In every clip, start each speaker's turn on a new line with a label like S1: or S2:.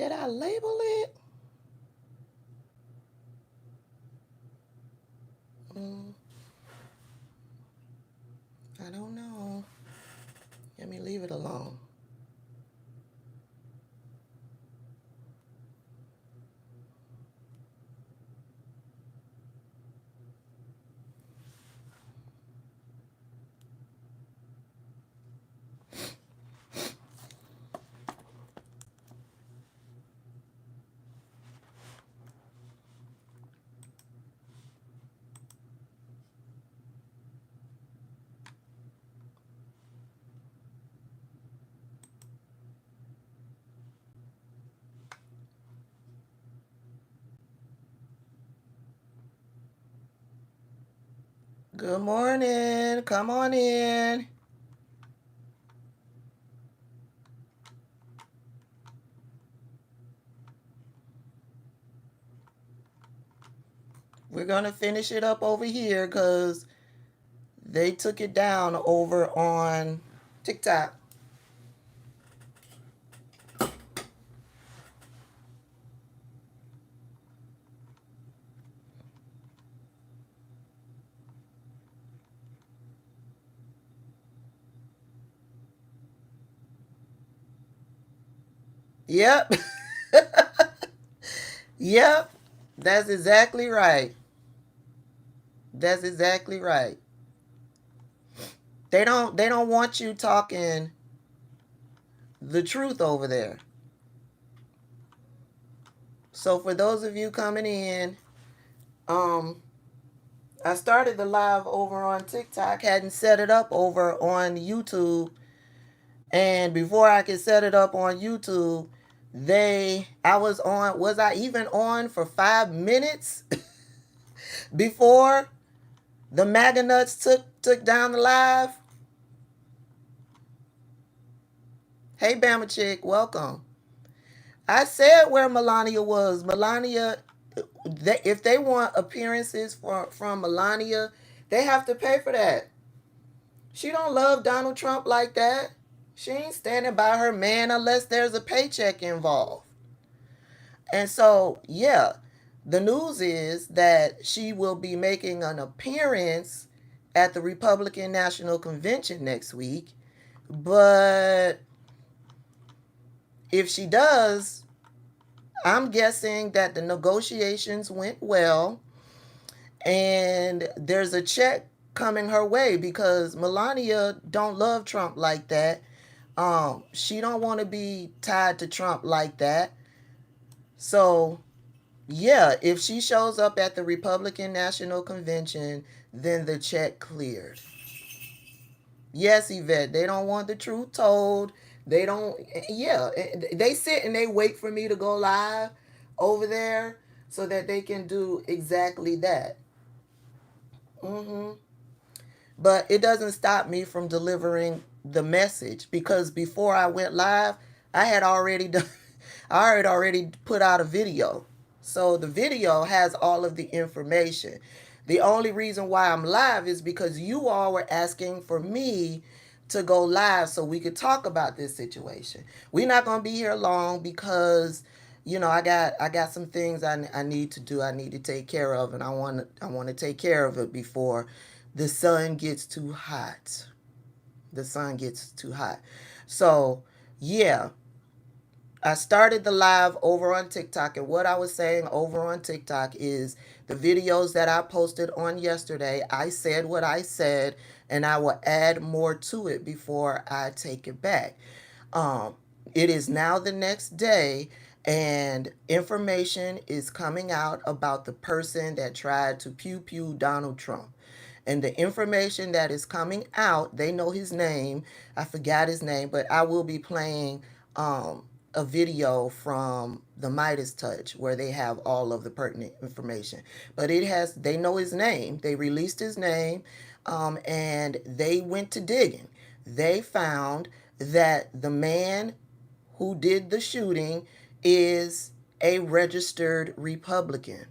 S1: Did I label it? I don't know. Let me leave it alone. Good morning. Come on in. We're going to finish it up over here because they took it down over on TikTok. Yep. Yep. That's exactly right. That's exactly right. They don't want you talking the truth over there. So for those of you coming in, I started the live over on TikTok, hadn't set it up over on YouTube, and before I could set it up on YouTube, was I even on for 5 minutes before the MAGA nuts took down the live? Hey Bama Chick, welcome. I said where Melania was. Melania, if they want appearances from Melania, they have to pay for that. She don't love Donald Trump like that. She ain't standing by her man unless there's a paycheck involved. And so, yeah, the news is that she will be making an appearance at the Republican National Convention next week. But if she does, I'm guessing that the negotiations went well and there's a check coming her way because Melania don't love Trump like that. She don't want to be tied to Trump like that. So, yeah, if she shows up at the Republican National Convention, then the check cleared. Yes, Yvette, they don't want the truth told. They don't, yeah, they sit and they wait for me to go live over there so that they can do exactly that. Mm-hmm. But it doesn't stop me from delivering the message because before I went live, I had already done, I had already put out a video. So the video has all of the information. The only reason why I'm live is because you all were asking for me to go live so we could talk about this situation. We're not going to be here long because I got some things I need to do. I need to take care of, and I want to take care of it before the sun gets too hot. The sun gets too hot. So, yeah, I started the live over on TikTok, and what I was saying over on TikTok is the videos that I posted on yesterday, I said what I said, and I will add more to it before I take it back. It is now the next day, and information is coming out about the person that tried to pew pew Donald Trump. And the information that is coming out, they know his name. I forgot his name, but I will be playing a video from the Midas Touch where they have all of the pertinent information. But they know his name. They released his name, and they went to digging. They found that the man who did the shooting is a registered Republican.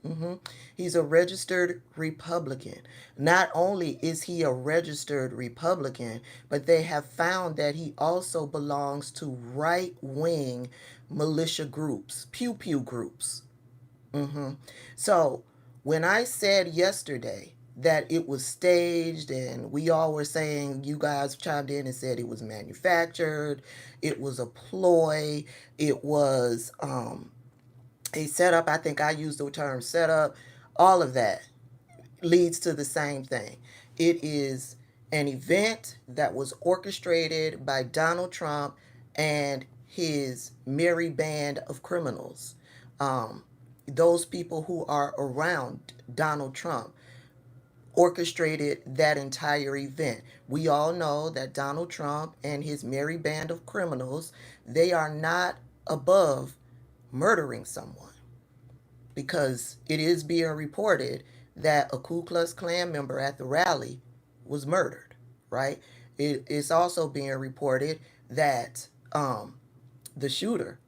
S1: hmm He's a registered Republican. Not only is he a registered Republican, but they have found that he also belongs to right wing militia groups, pew pew groups. hmm So when I said yesterday that it was staged, and we all were saying, you guys chimed in and said it was manufactured, it was a ploy, it was a setup. I think I used the term setup. All of that leads to the same thing. It is an event that was orchestrated by Donald Trump and his merry band of criminals. Um, those people who are around Donald Trump orchestrated that entire event. We all know that Donald Trump and his merry band of criminals, they are not above murdering someone, because it is being reported that a Ku Klux Klan member at the rally was murdered, right? It's also being reported that the shooter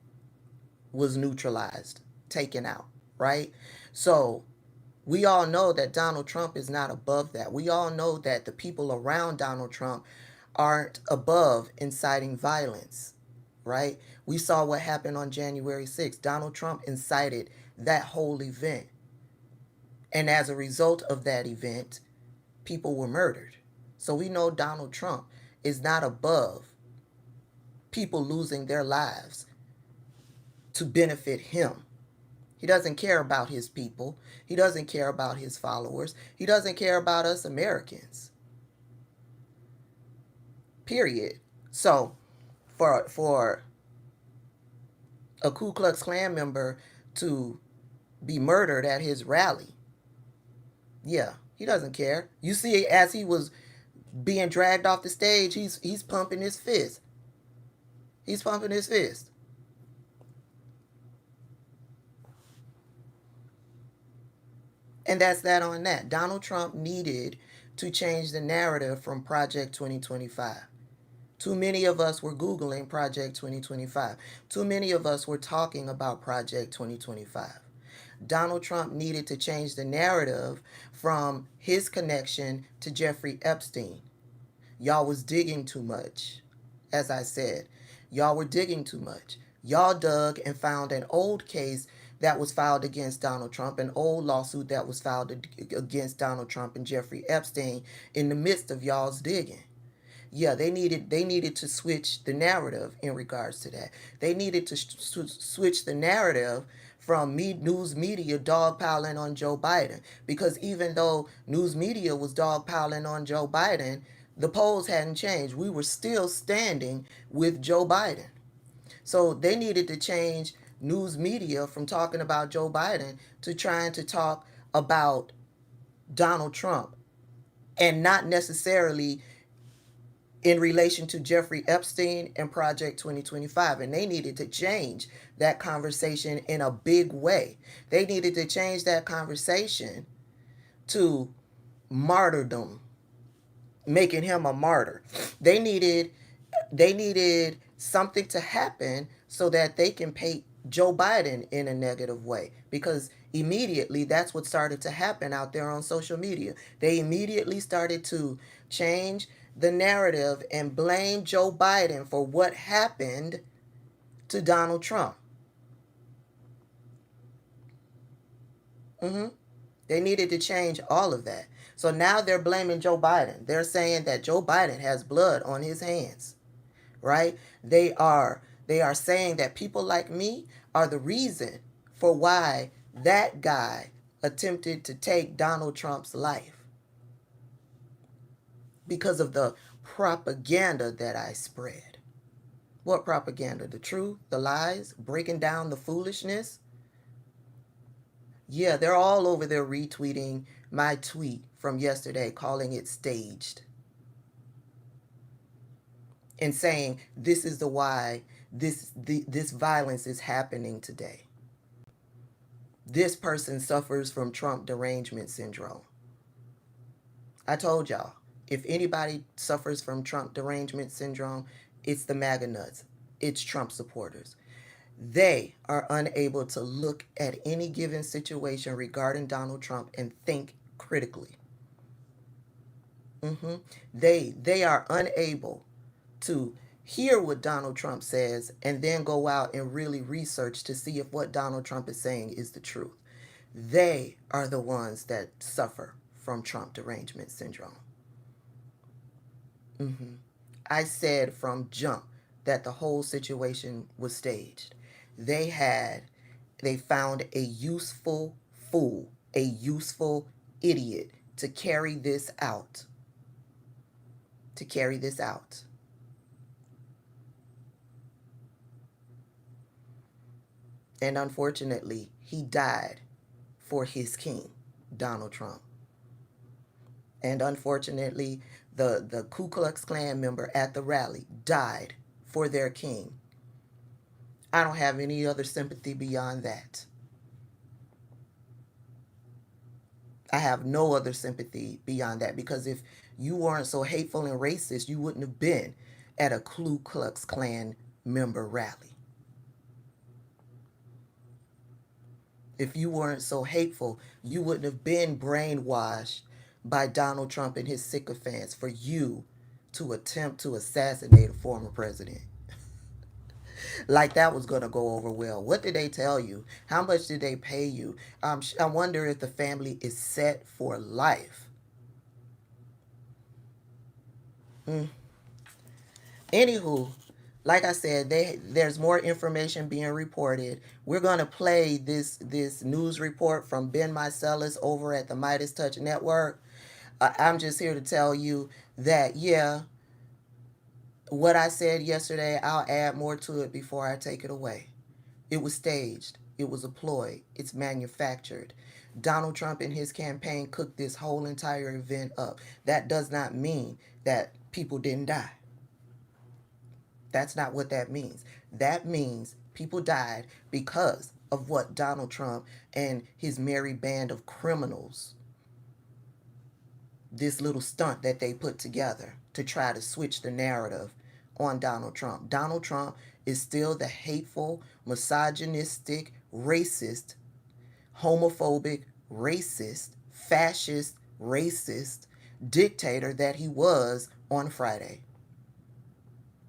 S1: was neutralized, taken out, right? So we all know that Donald Trump is not above that. We all know that the people around Donald Trump aren't above inciting violence, right? We saw what happened on January 6th. Donald Trump incited that whole event. And as a result of that event, people were murdered. So we know Donald Trump is not above people losing their lives to benefit him. He doesn't care about his people. He doesn't care about his followers. He doesn't care about us Americans. Period. So for a Ku Klux Klan member to be murdered at his rally, yeah, he doesn't care. You see, as he was being dragged off the stage, he's pumping his fist. He's pumping his fist. And that's that on that. Donald Trump needed to change the narrative from Project 2025. Too many of us were Googling Project 2025. Too many of us were talking about Project 2025. Donald Trump needed to change the narrative from his connection to Jeffrey Epstein. Y'all was digging too much. As I said, y'all were digging too much. Y'all dug and found an old case that was filed against Donald Trump, an old lawsuit that was filed against Donald Trump and Jeffrey Epstein in the midst of y'all's digging. Yeah, they needed to switch the narrative in regards to that. They needed to switch the narrative from news media dogpiling on Joe Biden, because even though news media was dogpiling on Joe Biden, the polls hadn't changed. We were still standing with Joe Biden. So they needed to change news media from talking about Joe Biden to trying to talk about Donald Trump, and not necessarily in relation to Jeffrey Epstein and Project 2025. And they needed to change that conversation in a big way. They needed to change that conversation to martyrdom, making him a martyr. They needed something to happen so that they can paint Joe Biden in a negative way, because immediately that's what started to happen out there on social media. They immediately started to change the narrative and blame Joe Biden for what happened to Donald Trump. hmm They needed to change all of that. So now they're blaming Joe Biden. They're saying that Joe Biden has blood on his hands, right? They are saying that people like me are the reason for why that guy attempted to take Donald Trump's life, because of the propaganda that I spread. What propaganda? The truth, the lies, breaking down the foolishness. Yeah, they're all over there retweeting my tweet from yesterday, calling it staged, and saying this is the why this violence is happening today. This person suffers from Trump derangement syndrome. I told y'all, if anybody suffers from Trump derangement syndrome, it's the MAGA nuts. It's Trump supporters. They are unable to look at any given situation regarding Donald Trump and think critically. They are unable to hear what Donald Trump says and then go out and really research to see if what Donald Trump is saying is the truth. They are the ones that suffer from Trump derangement syndrome. I said from jump that the whole situation was staged. They found a useful fool, a useful idiot to carry this out. To carry this out. And unfortunately, he died for his king, Donald Trump. And unfortunately, the Ku Klux Klan member at the rally died for their king. I don't have any other sympathy beyond that. I have no other sympathy beyond that, because if you weren't so hateful and racist, you wouldn't have been at a Ku Klux Klan member rally. If you weren't so hateful, you wouldn't have been brainwashed by Donald Trump and his sycophants for you to attempt to assassinate a former president. Like that was going to go over well. What did they tell you? How much did they pay you? I wonder if the family is set for life. Anywho, like I said, there's more information being reported. We're gonna play this news report from Ben Meiselas over at the Midas Touch Network. I'm just here to tell you that, yeah, what I said yesterday, I'll add more to it before I take it away. It was staged. It was a ploy. It's manufactured. Donald Trump and his campaign cooked this whole entire event up. That does not mean that people didn't die. That's not what that means. That means people died because of what Donald Trump and his merry band of criminals, this little stunt that they put together to try to switch the narrative on Donald Trump. Donald Trump is still the hateful, misogynistic, racist, homophobic, racist, fascist, racist dictator that he was on Friday.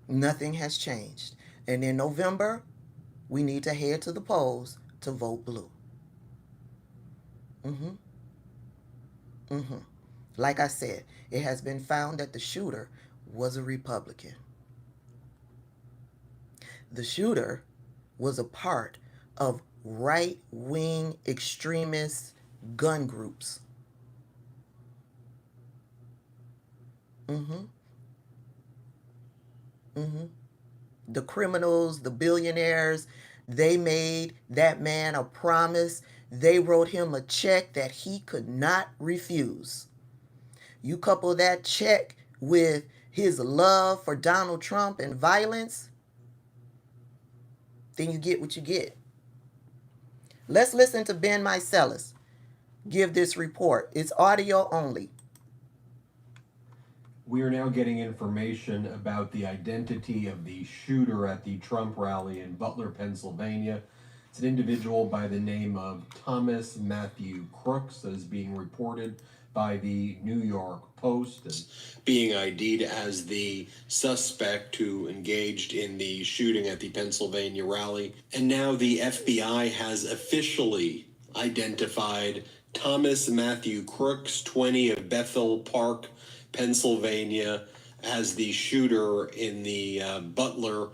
S1: Nothing has changed. And in November, we need to head to the polls to vote blue. Like I said, it has been found that the shooter was a Republican. The shooter was a part of right-wing extremist gun groups. The criminals, the billionaires, they made that man a promise. They wrote him a check that he could not refuse. You couple that check with his love for Donald Trump and violence, then you get what you get. Let's listen to Ben Meiselas give this report. It's audio only.
S2: We are now getting information about the identity of the shooter at the Trump rally in Butler, Pennsylvania. It's an individual by the name of Thomas Matthew Crooks that is being reported by the New York Post and being ID'd as the suspect who engaged in the shooting at the Pennsylvania rally. And now the FBI has officially identified Thomas Matthew Crooks, 20, of Bethel Park, Pennsylvania, as the shooter in the Butler,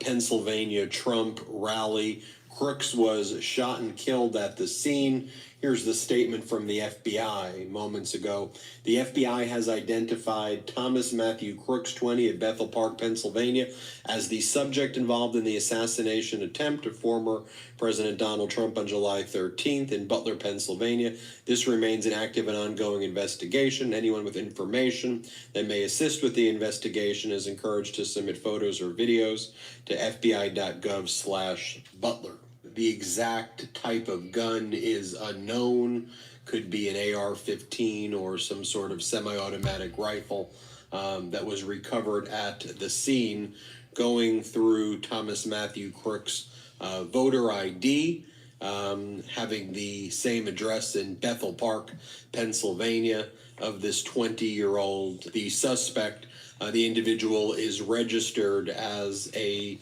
S2: Pennsylvania Trump rally. Crooks was shot and killed at the scene. Here's the statement from the FBI moments ago. The FBI has identified Thomas Matthew Crooks, 20, at Bethel Park, Pennsylvania, as the subject involved in the assassination attempt of former President Donald Trump on July 13th in Butler, Pennsylvania. This remains an active and ongoing investigation. Anyone with information that may assist with the investigation is encouraged to submit photos or videos to fbi.gov/Butler. The exact type of gun is unknown. Could be an AR-15 or some sort of semi-automatic rifle that was recovered at the scene. Going through Thomas Matthew Crooks' voter ID, having the same address in Bethel Park, Pennsylvania, of this 20-year-old. The suspect, the individual, is registered as a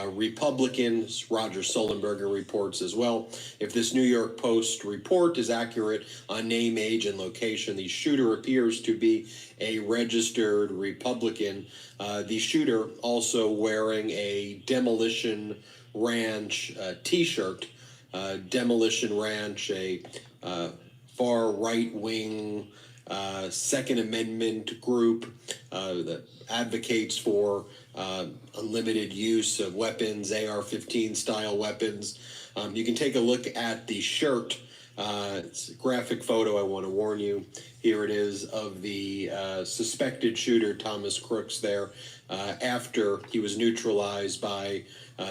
S2: Republican. Roger Sullenberger reports as well. If this New York Post report is accurate on name, age, and location, the shooter appears to be a registered Republican. The shooter also wearing a Demolition Ranch t-shirt. Demolition Ranch, a far right-wing Second Amendment group that advocates for unlimited use of weapons, AR-15 style weapons. You can take a look at the shirt. It's a graphic photo, I want to warn you. Here it is of the suspected shooter, Thomas Crooks, there after he was neutralized by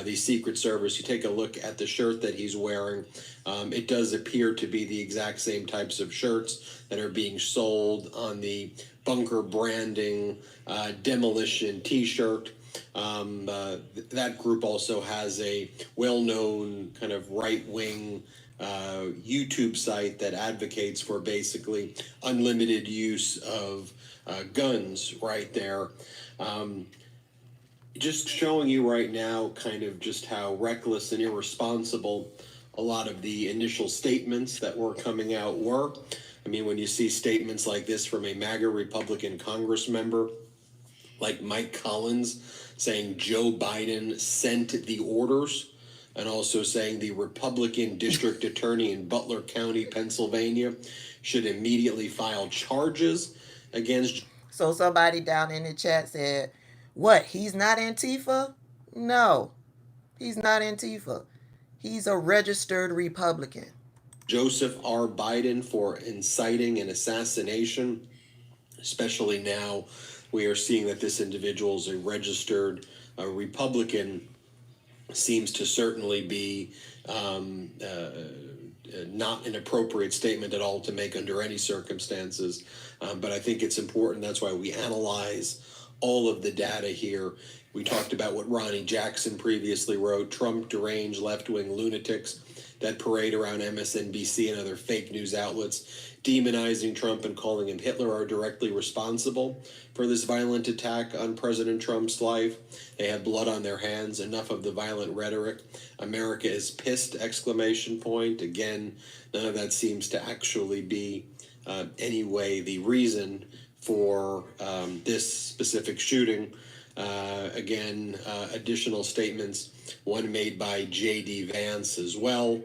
S2: the Secret Service. You take a look at the shirt that he's wearing. It does appear to be the exact same types of shirts that are being sold on the bunker branding demolition t-shirt. That group also has a well-known kind of right-wing YouTube site that advocates for basically unlimited use of guns right there. Just showing you right now kind of just how reckless and irresponsible a lot of the initial statements that were coming out were. I mean, when you see statements like this from a MAGA Republican Congress member like Mike Collins saying Joe Biden sent the orders, and also saying the Republican district attorney in Butler County, Pennsylvania, should immediately file charges against.
S1: So somebody down in the chat said, what, he's not Antifa? No, he's not Antifa. He's a registered Republican.
S2: Joseph R. Biden for inciting an assassination. Especially now, we are seeing that this individual is a registered Republican. Seems to certainly be not an appropriate statement at all to make under any circumstances. But I think it's important. That's why we analyze all of the data here. We talked about what Ronnie Jackson previously wrote. Trump deranged left-wing lunatics that parade around MSNBC and other fake news outlets demonizing Trump and calling him Hitler are directly responsible for this violent attack on President Trump's life. They have blood on their hands. Enough of the violent rhetoric. America is pissed, exclamation point. Again, none of that seems to actually be anyway the reason for this specific shooting. Additional statements, one made by J.D. Vance as well,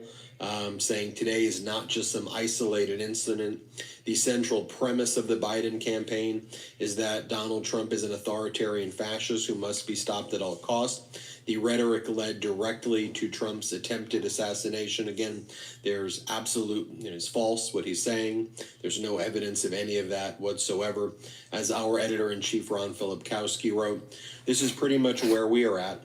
S2: saying today is not just some isolated incident. The central premise of the Biden campaign is that Donald Trump is an authoritarian fascist who must be stopped at all costs. The rhetoric led directly to Trump's attempted assassination. Again, there's it's false what he's saying. There's no evidence of any of that whatsoever. As our editor-in-chief, Ron Filipkowski, wrote, this is pretty much where we are at.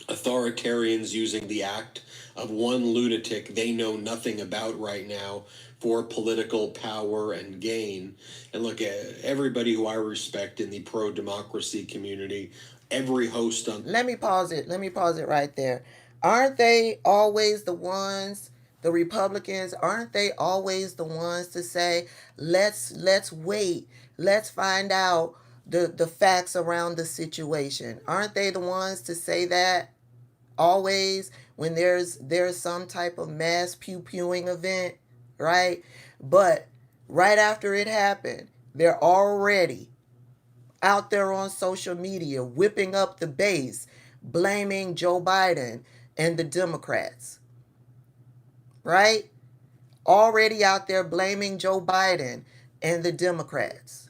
S2: Authoritarians using the act of one lunatic they know nothing about right now for political power and gain. And look, at everybody who I respect in the pro-democracy community, every host on...
S1: Let me pause it right there. Aren't they always the ones, the Republicans, aren't they always the ones to say, let's wait, let's find out the facts around the situation? Aren't they the ones to say that always when there's some type of mass pew-pewing event, right? But right after it happened, they're already out there on social media whipping up the base, blaming Joe Biden and the Democrats, right? Already out there blaming Joe Biden and the Democrats.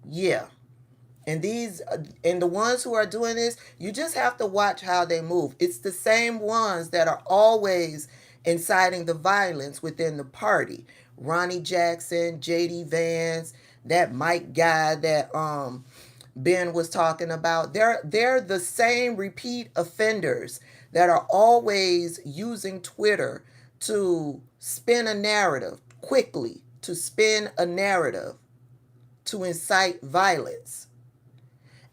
S1: Yeah. And the ones who are doing this, you just have to watch how they move. It's the same ones that are always inciting the violence within the party. Ronnie Jackson, J.D. Vance, that Mike guy that Ben was talking about. They're the same repeat offenders that are always using Twitter to spin a narrative quickly, to spin a narrative to incite violence.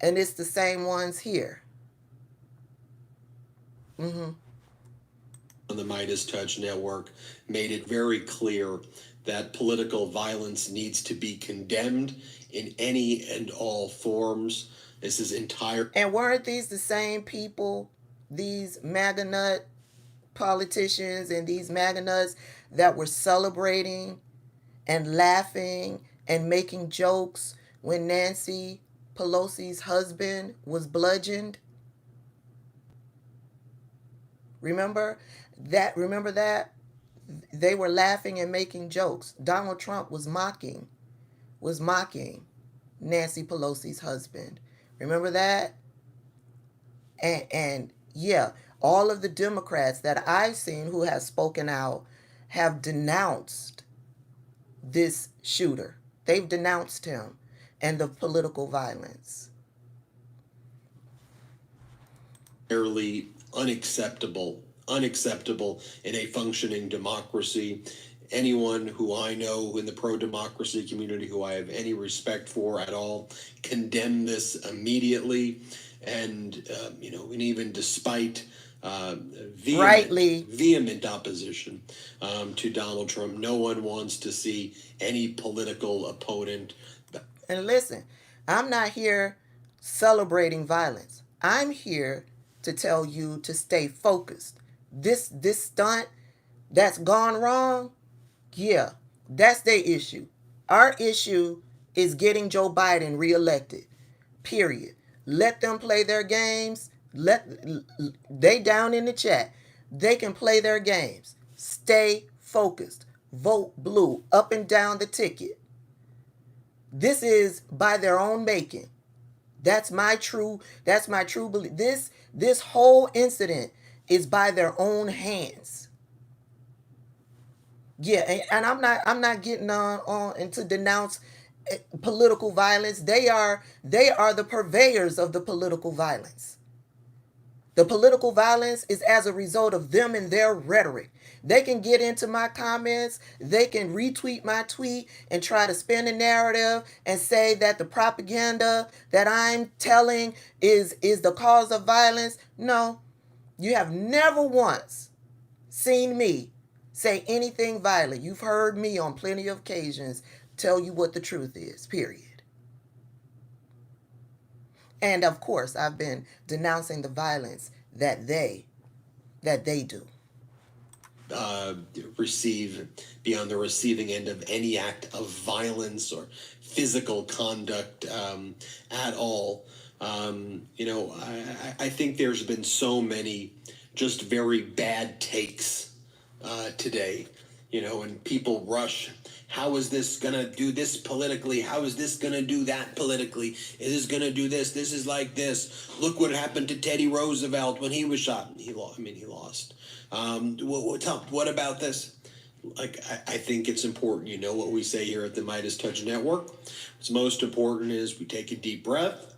S1: And it's the same ones here.
S2: On the Midas Touch Network made it very clear that political violence needs to be condemned in any and all forms. This is entire.
S1: And weren't these the same people, these MAGA nut politicians and these MAGA nuts that were celebrating and laughing and making jokes when Nancy Pelosi's husband was bludgeoned? Remember that? Remember that? They were laughing and making jokes. Donald Trump was mocking Nancy Pelosi's husband. Remember that? And yeah, all of the Democrats that I've seen who have spoken out have denounced this shooter. They've denounced him and the political violence.
S2: Fairly unacceptable in a functioning democracy. Anyone who I know in the pro-democracy community who I have any respect for at all condemn this immediately. And and even despite vehement opposition to Donald Trump, no one wants to see any political opponent.
S1: And listen, I'm not here celebrating violence. I'm here to tell you to stay focused. This stunt that's gone wrong, yeah, that's their issue. Our issue is getting Joe Biden reelected. Period. Let them play their games. They down in the chat. They can play their games. Stay focused. Vote blue up and down the ticket. This is by their own making. That's my true belief. This whole incident is by their own hands. Yeah, and I'm not getting on and to denounce political violence. They are the purveyors of the political violence. The political violence is as a result of them and their rhetoric. They can get into my comments, they can retweet my tweet and try to spin a narrative and say that the propaganda that I'm telling is the cause of violence. No, you have never once seen me say anything violent. You've heard me on plenty of occasions tell you what the truth is, period. And of course, I've been denouncing the violence that they do.
S2: Be on the receiving end of any act of violence or physical conduct at all. I think there's been so many just very bad takes today, and people rush. How is this going to do this politically? How is this going to do that politically? Is this going to do this? This is like this. Look what happened to Teddy Roosevelt when he was shot. He lost. What about this? I think it's important. What we say here at the Midas Touch Network. What's most important is we take a deep breath.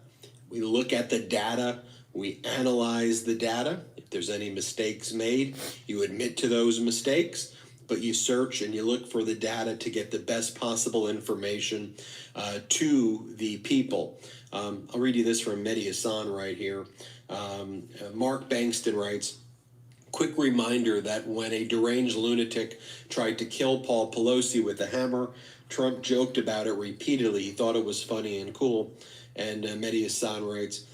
S2: We look at the data. We analyze the data. If there's any mistakes made, you admit to those mistakes. But you search and you look for the data to get the best possible information to the people. I'll read you this from Mehdi Hassan right here. Mark Bankston writes, quick reminder that when a deranged lunatic tried to kill Paul Pelosi with a hammer, Trump joked about it repeatedly. He thought it was funny and cool. And Mehdi Hassan writes,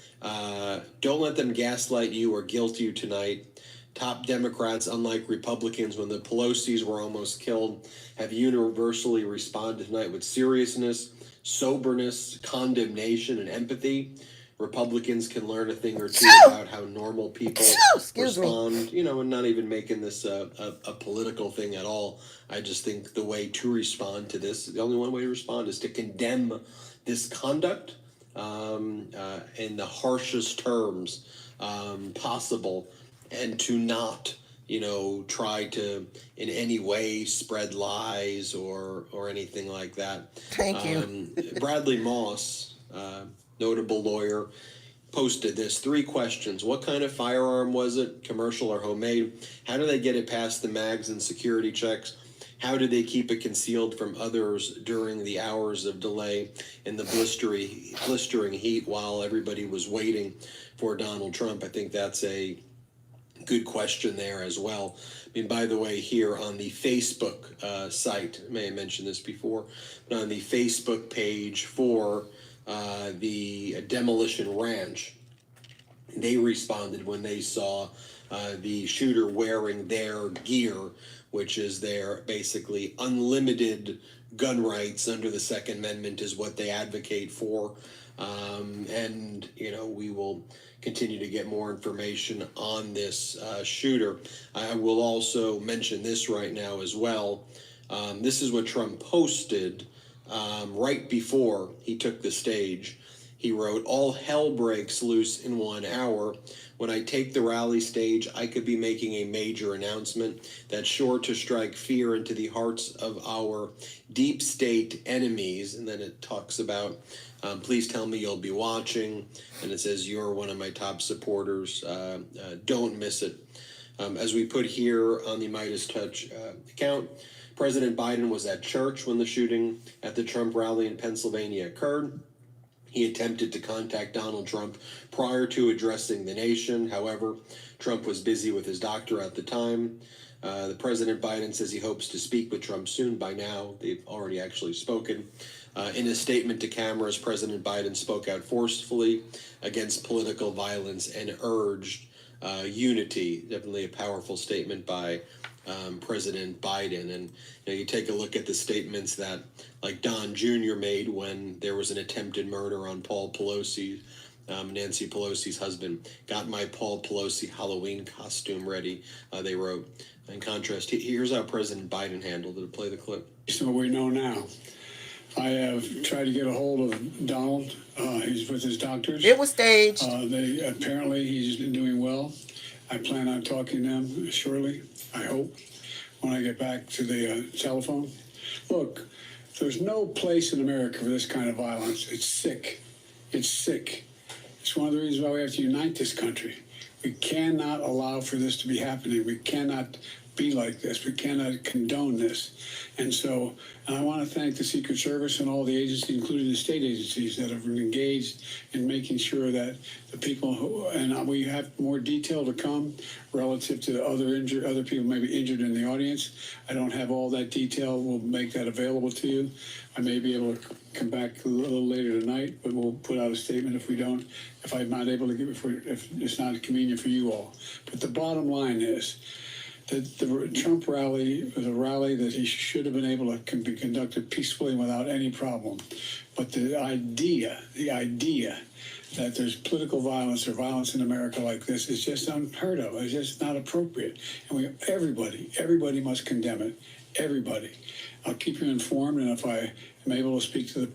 S2: don't let them gaslight you or guilt you tonight. Top Democrats, unlike Republicans, when the Pelosi's were almost killed, have universally responded tonight with seriousness, soberness, condemnation, and empathy. Republicans can learn a thing or two about how normal people respond, and not even making this a political thing at all. I just think the way to respond to this, the only one way to respond is to condemn this conduct in the harshest terms possible. And to not, try to in any way spread lies or anything like that.
S1: Thank you.
S2: Bradley Moss, notable lawyer, posted this. 3 questions. What kind of firearm was it? Commercial or homemade? How do they get it past the mags and security checks? How did they keep it concealed from others during the hours of delay in the blistering heat while everybody was waiting for Donald Trump? I think that's a good question there as well. I mean, by the way, here on the Facebook site, I may have mentioned this before, but on the Facebook page for the Demolition Ranch, they responded when they saw the shooter wearing their gear, which is their basically unlimited gun rights under the Second Amendment is what they advocate for. And, we will continue to get more information on this shooter. I will also mention this right now as well. This is what Trump posted right before he took the stage. He wrote, "All hell breaks loose in 1 hour. When I take the rally stage, I could be making a major announcement that's sure to strike fear into the hearts of our deep state enemies." And then it talks about, please tell me you'll be watching. And it says, "You're one of my top supporters. Don't miss it." As we put here on the Midas Touch account, President Biden was at church when the shooting at the Trump rally in Pennsylvania occurred. He attempted to contact Donald Trump prior to addressing the nation. However, Trump was busy with his doctor at the time. The President Biden says he hopes to speak with Trump soon. By now, they've already actually spoken. In a statement to cameras, President Biden spoke out forcefully against political violence and urged unity. Definitely a powerful statement by President Biden. And you take a look at the statements that like Don Jr. made when there was an attempted murder on Paul Pelosi, Nancy Pelosi's husband. "Got my Paul Pelosi Halloween costume ready," they wrote. In contrast, here's how President Biden handled it. Play the clip.
S3: So we know now. I have tried to get a hold of Donald. He's with his doctors.
S1: It was staged.
S3: Apparently he's doing well. I plan on talking to him shortly, I hope, when I get back to the telephone. Look, there's no place in America for this kind of violence. It's sick. It's sick. It's one of the reasons why we have to unite this country. We cannot allow for this to be happening. We cannot be like this. We cannot condone this. And I want to thank the Secret Service and all the agencies, including the state agencies, that have engaged in making sure that the people and we have more detail to come relative to other people maybe injured in the audience. I don't have all that detail. We'll make that available to you. I may be able to come back a little later tonight, but we'll put out a statement if I'm not able to give it, if it's not convenient for you all. But the bottom line is, the Trump rally was a rally that he should have been able to be conducted peacefully without any problem. But the idea that there's political violence or violence in America like this is just unheard of. It's just not appropriate. And everybody must condemn it. Everybody. I'll keep you informed, and if I am able to speak to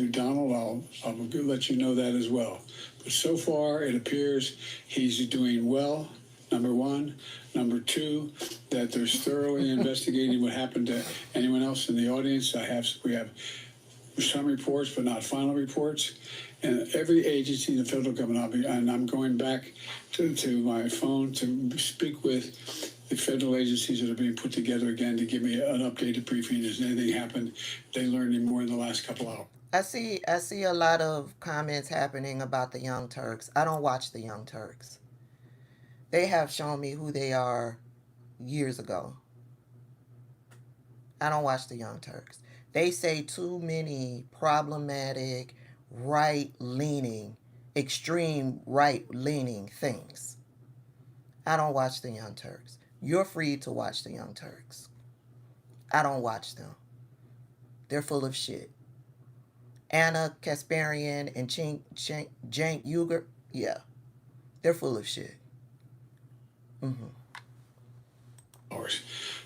S3: Donald, I'll let you know that as well. But so far, it appears he's doing well. Number one. Number two, that there's thoroughly investigating what happened to anyone else in the audience. We have some reports, but not final reports. And every agency in the federal government, I'm going back to my phone to speak with the federal agencies that are being put together again to give me an updated briefing. Has anything happened? They learned any more in the last couple hours.
S1: I see a lot of comments happening about the Young Turks. I don't watch the Young Turks. They have shown me who they are years ago. I don't watch the Young Turks. They say too many problematic, right-leaning, extreme right-leaning things. I don't watch the Young Turks. You're free to watch the Young Turks. I don't watch them. They're full of shit. Anna Kasparian and Cenk Uygur, yeah, they're full of shit.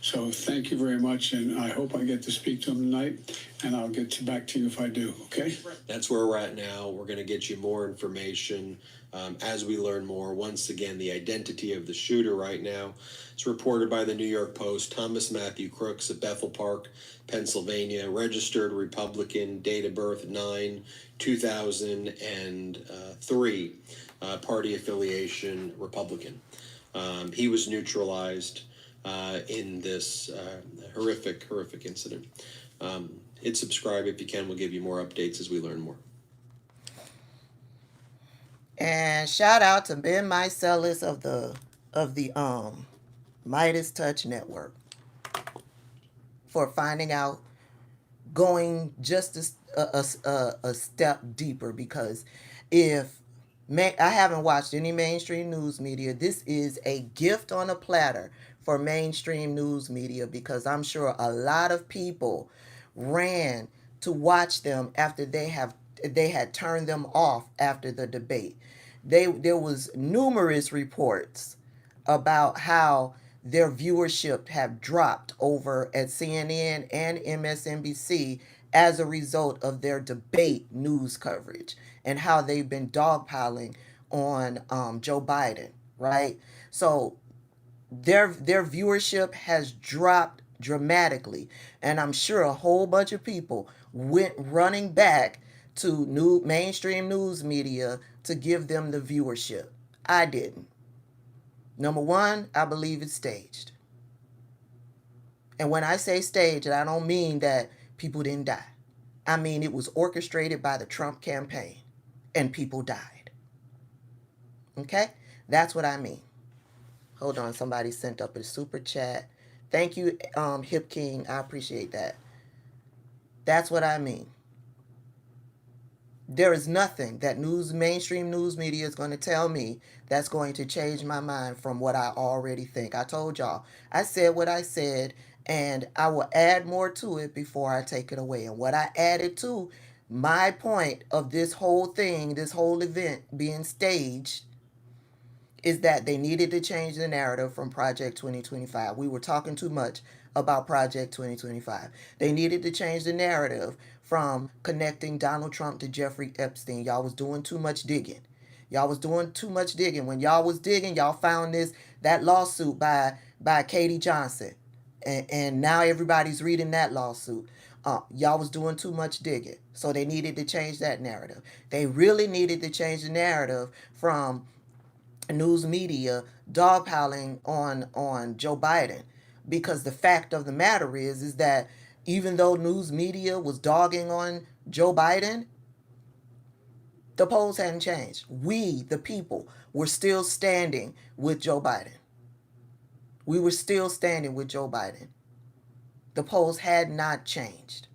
S3: So thank you very much, and I hope I get to speak to him tonight, and I'll get back to you if I do, okay?
S2: That's where we're at now. We're going to get you more information as we learn more. Once again, the identity of the shooter right now. It's reported by the New York Post. Thomas Matthew Crooks of Bethel Park, Pennsylvania, registered Republican, date of birth 9/2003, party affiliation Republican. He was neutralized
S4: in this horrific incident. Hit subscribe if you can. We'll give you more updates as we learn more.
S1: And shout out to Ben Mycelis of the Midas Touch Network for finding out, going just a step deeper, because if I haven't watched any mainstream news media, this is a gift on a platter for mainstream news media, because I'm sure a lot of people ran to watch them after they had turned them off after the debate. There was numerous reports about how their viewership have dropped over at CNN and MSNBC as a result of their debate news coverage, and how they've been dogpiling on Joe Biden, right? So their viewership has dropped dramatically, and I'm sure a whole bunch of people went running back to mainstream news media to give them the viewership. I didn't. Number one, I believe it's staged. And when I say staged, I don't mean that people didn't die. I mean it was orchestrated by the Trump campaign and people died. Okay? That's what I mean. Hold on, somebody sent up a super chat. Thank you, Hip King. I appreciate that. That's what I mean. There is nothing that mainstream news media is going to tell me that's going to change my mind from what I already think. I told y'all, I said what I said, and I will add more to it before I take it away. And what I added to my point of this whole thing, this whole event being staged, is that they needed to change the narrative from Project 2025. We were talking too much about Project 2025. They needed to change the narrative from connecting Donald Trump to Jeffrey Epstein. Y'all was doing too much digging. Y'all was doing too much digging. When y'all was digging, y'all found that lawsuit by Katie Johnson. And now everybody's reading that lawsuit. Y'all was doing too much digging. So they needed to change that narrative. They really needed to change the narrative from news media dogpiling on Joe Biden, because the fact of the matter is that even though news media was dogging on Joe Biden, the polls hadn't changed. We, the people, were still standing with Joe Biden. We were still standing with Joe Biden. The polls had not changed.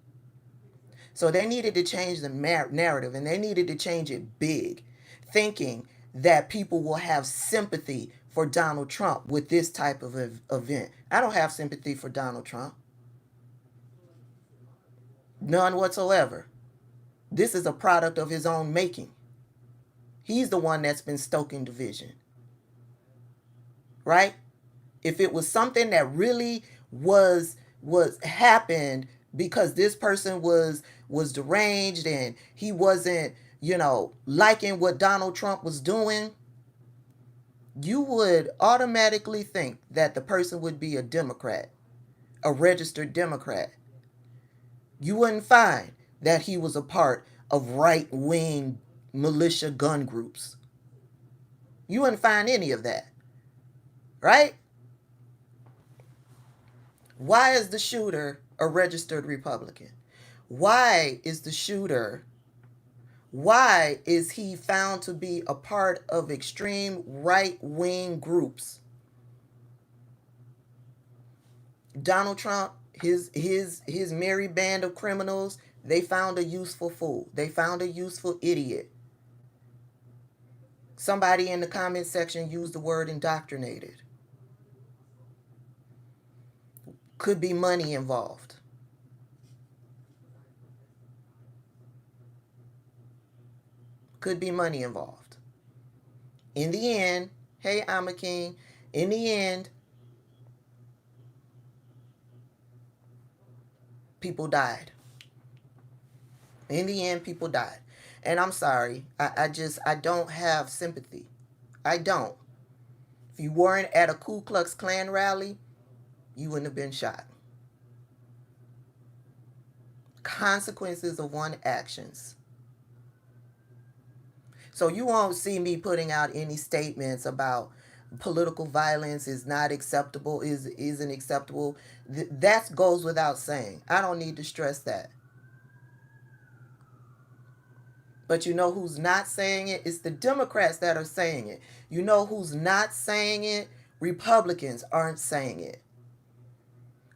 S1: So they needed to change the narrative, and they needed to change it big, thinking that people will have sympathy for Donald Trump with this type of event. I don't have sympathy for Donald Trump. None whatsoever. This is a product of his own making. He's the one that's been stoking division. Right? If it was something that really was happened because this person was deranged and he wasn't, liking what Donald Trump was doing, you would automatically think that the person would be a Democrat, a registered Democrat. You wouldn't find that he was a part of right-wing militia gun groups. You wouldn't find any of that, right? Why is the shooter a registered Republican? Why is he found to be a part of extreme right-wing groups? Donald Trump, his merry band of criminals, they found a useful fool. They found a useful idiot. Somebody in the comment section used the word indoctrinated. Could be money involved. Could be money involved. In the end, hey, I'm a king. In the end, people died. In the end, people died. And I'm sorry. I don't have sympathy. I don't. If you weren't at a Ku Klux Klan rally, you wouldn't have been shot. Consequences of one's actions. So you won't see me putting out any statements about political violence is not acceptable, isn't acceptable. That goes without saying. I don't need to stress that. But you know who's not saying it? It's the Democrats that are saying it. You know who's not saying it? Republicans aren't saying it.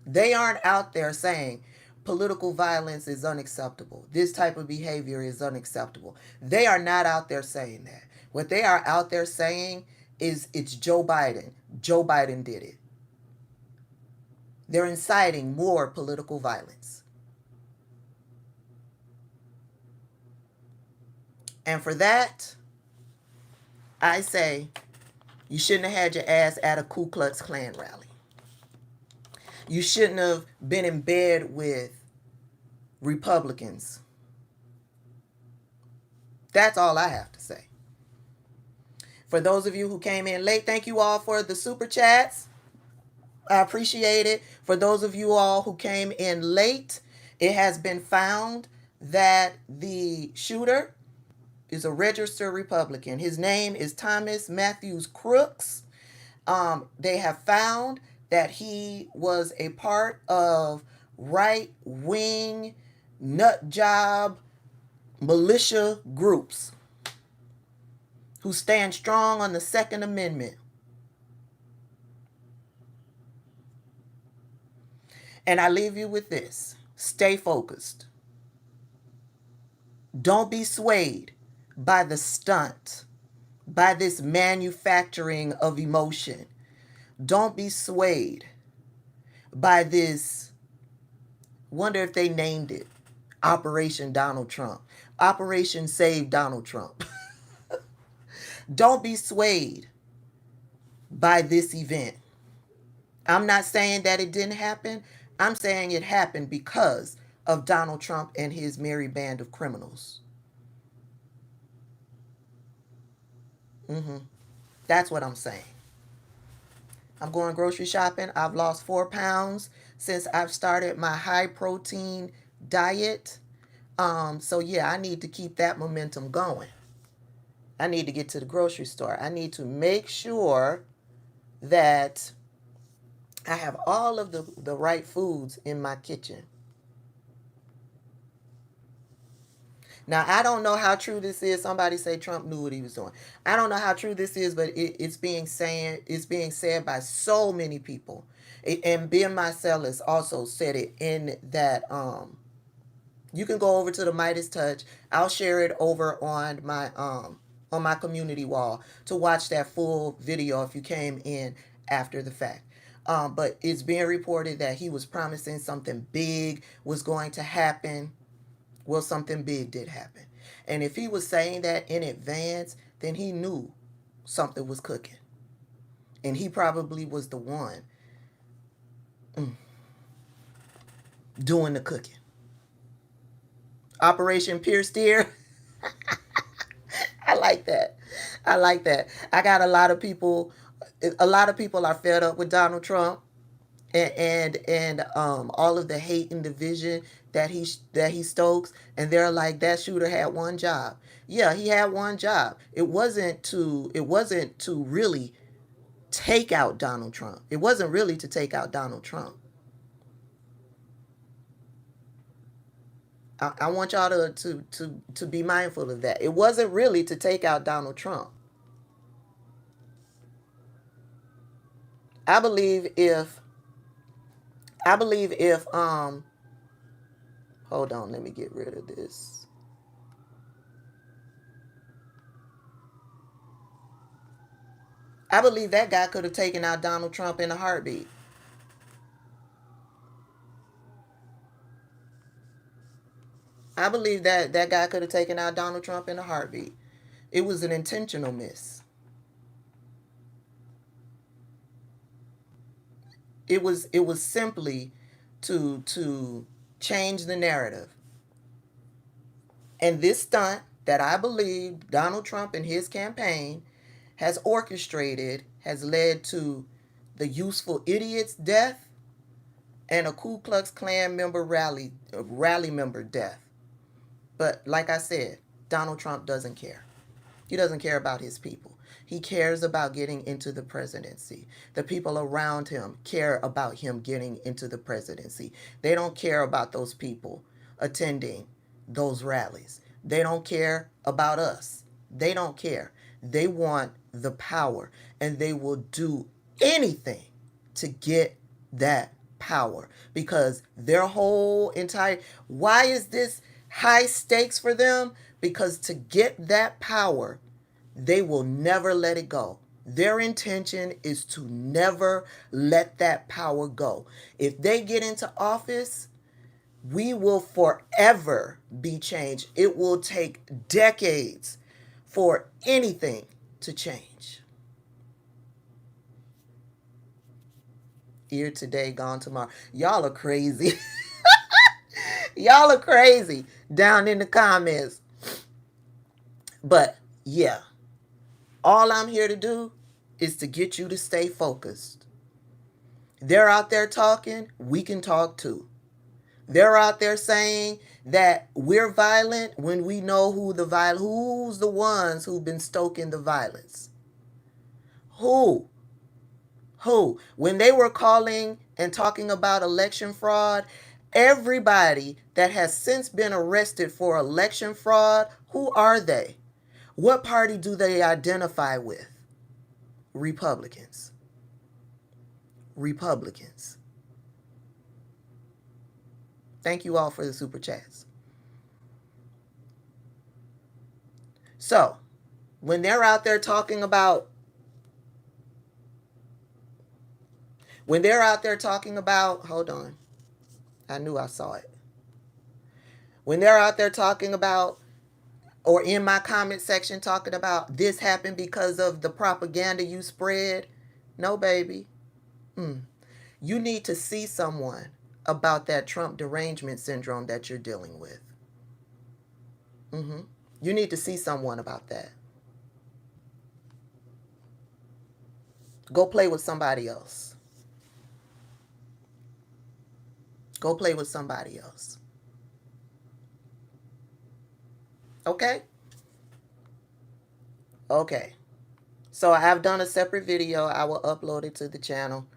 S1: They aren't out there saying political violence is unacceptable. This type of behavior is unacceptable. They are not out there saying that. What they are out there saying is it's Joe Biden. Joe Biden did it. They're inciting more political violence. And for that, I say you shouldn't have had your ass at a Ku Klux Klan rally. You shouldn't have been in bed with Republicans. That's all I have to say. For those of you who came in late, thank you all for the super chats. I appreciate it. For those of you all who came in late, it has been found that the shooter is a registered Republican. His name is Thomas Matthews Crooks. They have found that he was a part of right-wing nut job militia groups who stand strong on the Second Amendment. And I leave you with this. Stay focused. Don't be swayed by the stunt, by this manufacturing of emotion. Don't be swayed by this, wonder if they named it, Operation Donald Trump. Operation Save Donald Trump. Don't be swayed by this event. I'm not saying that it didn't happen. I'm saying it happened because of Donald Trump and his merry band of criminals. That's what I'm saying. I'm going grocery shopping. I've lost 4 pounds since I've started my high protein diet. So yeah, I need to keep that momentum going. I need to get to the grocery store. I need to make sure that I have all of the right foods in my kitchen. Now, I don't know how true this is. Somebody say Trump knew what he was doing. I don't know how true this is, but it's being said by so many people. And Ben Marcellus also said it in that you can go over to the Midas Touch. I'll share it over on my community wall to watch that full video if you came in after the fact. But it's being reported that he was promising something big was going to happen. Well, something big did happen. And if he was saying that in advance, then he knew something was cooking. And he probably was the one doing the cooking. Operation Pure Steer. I like that. I like that. I got a lot of people are fed up with Donald Trump and all of the hate and division that he stokes, and they're like, that shooter had one job. Yeah, he had one job. It wasn't to really take out Donald Trump. It wasn't really to take out Donald Trump. I want y'all to be mindful of that. It wasn't really to take out Donald Trump. I believe if hold on, let me get rid of this. I believe that guy could have taken out Donald Trump in a heartbeat. I believe that guy could have taken out Donald Trump in a heartbeat. It was an intentional miss. It was simply to change the narrative. And this stunt that I believe Donald Trump and his campaign has orchestrated has led to the Useful Idiot's death and a Ku Klux Klan member rally member death. But like I said, Donald Trump doesn't care. He doesn't care about his people. He cares about getting into the presidency. The people around him care about him getting into the presidency. They don't care about those people attending those rallies. They don't care about us. They don't care. They want the power, and they will do anything to get that power, because their whole entire, why is this high stakes for them? Because to get that power, they will never let it go. Their intention is to never let that power go. If they get into office, we will forever be changed. It will take decades for anything to change. Here today, gone tomorrow. Y'all are crazy. Y'all are crazy down in the comments. But yeah, all I'm here to do is to get you to stay focused. They're out there talking, we can talk too. They're out there saying that we're violent when we know who's the ones who've been stoking the violence. Who? When they were calling and talking about election fraud, everybody that has since been arrested for election fraud, who are they? What party do they identify with? Republicans. Republicans. Thank you all for the super chats. So, when they're out there talking about hold on, I knew I saw it. When they're out there talking about, or in my comment section talking about, this happened because of the propaganda you spread, no, baby. You need to see someone about that Trump derangement syndrome that you're dealing with. You need to see someone about that. Go play with somebody else. Go play with somebody else. Okay? Okay. So I have done a separate video. I will upload it to the channel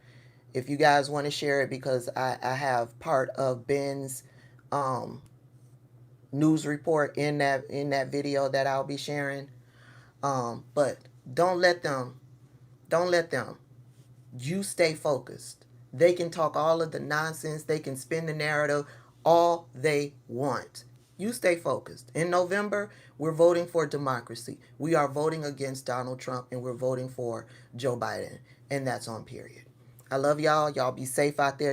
S1: if you guys want to share it, because I have part of Ben's news report in that video that I'll be sharing. But don't let them. You stay focused. They can talk all of the nonsense. They can spin the narrative all they want. You stay focused. In November, we're voting for democracy. We are voting against Donald Trump, and we're voting for Joe Biden. And that's on period. I love y'all. Y'all be safe out there.